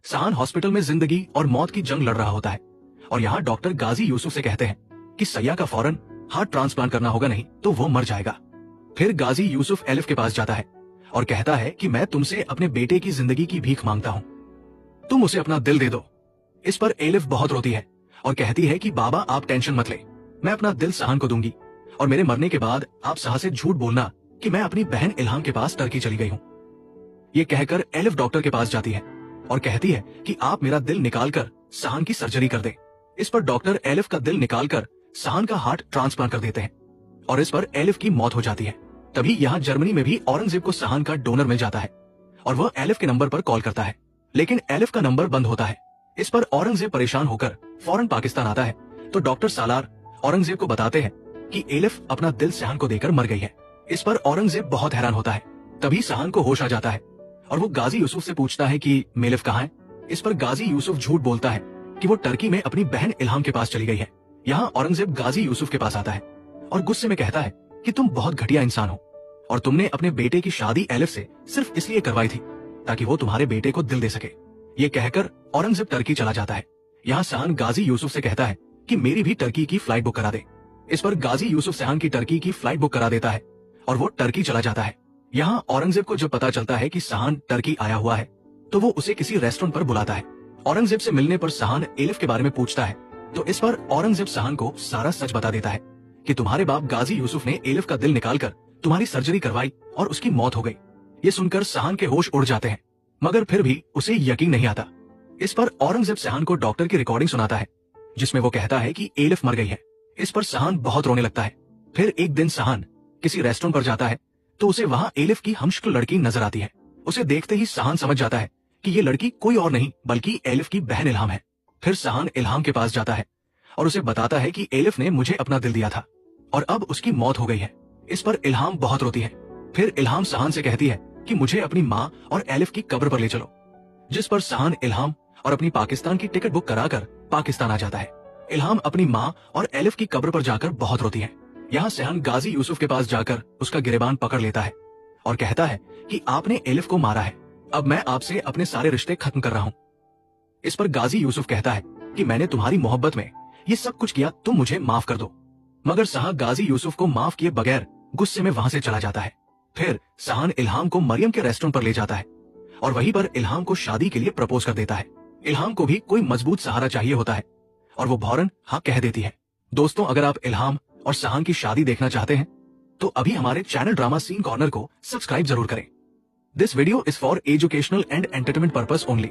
सहान हॉस्पिटल में जिंदगी और मौत की जंग लड़ रहा होता है और यहाँ डॉक्टर गाजी यूसुफ से कहते हैं कि सैया का फौरन हार्ट ट्रांसप्लांट करना होगा, नहीं तो वो मर जाएगा। फिर गाजी यूसुफ एलिफ के पास जाता है और कहता है कि मैं तुमसे अपने बेटे की जिंदगी की भीख मांगता हूँ, तुम उसे अपना दिल दे दो। इस पर एलिफ बहुत रोती है और कहती है कि बाबा आप टेंशन मत ले, मैं अपना दिल सहान को दूंगी और मेरे मरने के बाद आप शाह से झूठ बोलना कि मैं अपनी बहन इल्हाम के पास टर्की चली गई हूँ। ये कहकर एलिफ डॉक्टर के पास जाती है और कहती है कि आप मेरा दिल निकालकर सहान की सर्जरी कर दें। इस पर डॉक्टर एलिफ का दिल निकालकर सहान का हार्ट ट्रांसप्लांट कर देते हैं और इस पर एलिफ की मौत हो जाती है। तभी यहाँ जर्मनी में भी औरंगजेब को सहान का डोनर मिल जाता है और वह एलिफ के नंबर पर कॉल करता है, लेकिन एलिफ का नंबर बंद होता है। इस पर औरंगजेब परेशान होकर फौरन पाकिस्तान आता है तो डॉक्टर सालार औरंगजेब को बताते हैं कि एलिफ अपना दिल सहान को देकर मर गई है। इस पर औरंगजेब बहुत हैरान होता है। तभी सहान को होश आ जाता है और वो गाजी यूसुफ से पूछता है कि मेलिफ कहाँ है। इस पर गाजी यूसुफ झूठ बोलता है कि वो टर्की में अपनी बहन इल्हाम के पास चली गई है। यहाँ औरंगजेब गाजी यूसुफ के पास आता है और गुस्से में कहता है कि तुम बहुत घटिया इंसान हो और तुमने अपने बेटे की शादी एलिफ से सिर्फ इसलिए करवाई थी ताकि वो तुम्हारे बेटे को दिल दे सके। ये कहकर औरंगजेब टर्की चला जाता है। यहाँ सहान गाजी यूसुफ से कहता है कि मेरी भी टर्की की फ्लाइट बुक करा दे। इस पर गाजी यूसुफ सहान की टर्की की फ्लाइट बुक करा देता है और वो टर्की चला जाता है। यहाँ औरंगजेब को जब पता चलता है कि सहान टर्की आया हुआ है तो वो उसे किसी रेस्टोरेंट पर बुलाता है। औरंगजेब से मिलने पर सहान एलिफ के बारे में पूछता है तो इस पर औरंगजेब सहान को सारा सच बता देता है कि तुम्हारे बाप गाजी यूसुफ ने एलिफ का दिल निकालकर तुम्हारी सर्जरी करवाई और उसकी मौत हो गई। ये सुनकर सहान के होश उड़ जाते हैं, मगर फिर भी उसे यकीन नहीं आता। इस पर औरंगजेब सहान को डॉक्टर की रिकॉर्डिंग सुनाता है जिसमें वो कहता है कि एलिफ मर गई है। इस पर सहान बहुत रोने लगता है। फिर एक दिन सहान किसी रेस्टोरेंट पर जाता है तो उसे वहाँ एलिफ की हमशक्ल लड़की नजर आती है। उसे देखते ही सहान समझ जाता है कि ये लड़की कोई और नहीं बल्कि एलिफ की बहन इल्हाम है। फिर सहान इल्हाम के पास जाता है और उसे बताता है कि एलिफ ने मुझे अपना दिल दिया था और अब उसकी मौत हो गई है। इस पर इल्हाम बहुत रोती है। फिर इल्हाम सहान से कहती है कि मुझे अपनी माँ और एलिफ की कब्र पर ले चलो, जिस पर सहान इल्हाम और अपनी पाकिस्तान की टिकट बुक कराकर पाकिस्तान आ जाता है। इल्हाम अपनी माँ और एलिफ की कब्र पर जाकर बहुत रोती है। यहाँ सहान गाजी यूसुफ के पास जाकर उसका गिरेबान पकड़ लेता है और कहता है कि आपने एलिफ को मारा है, अब मैं आपसे अपने सारे रिश्ते खत्म कर रहा हूँ। इस पर गाजी यूसुफ कहता है कि मैंने तुम्हारी मोहब्बत में ये सब कुछ किया, तुम मुझे माफ कर दो। मगर सहान गाजी यूसुफ को माफ किए बगैर गुस्से में वहां से चला जाता है। फिर सहान इल्हाम को मरियम के रेस्टोरेंट पर ले जाता है और वहीं पर इल्हाम को शादी के लिए प्रपोज कर देता है। इल्हाम को भी कोई मजबूत सहारा चाहिए होता है और वो फौरन हाँ कह देती है। दोस्तों, अगर आप इल्हाम और सहान की शादी देखना चाहते हैं तो अभी हमारे चैनल ड्रामा सीन कॉर्नर को सब्सक्राइब जरूर करें। This video is for educational and entertainment purpose only.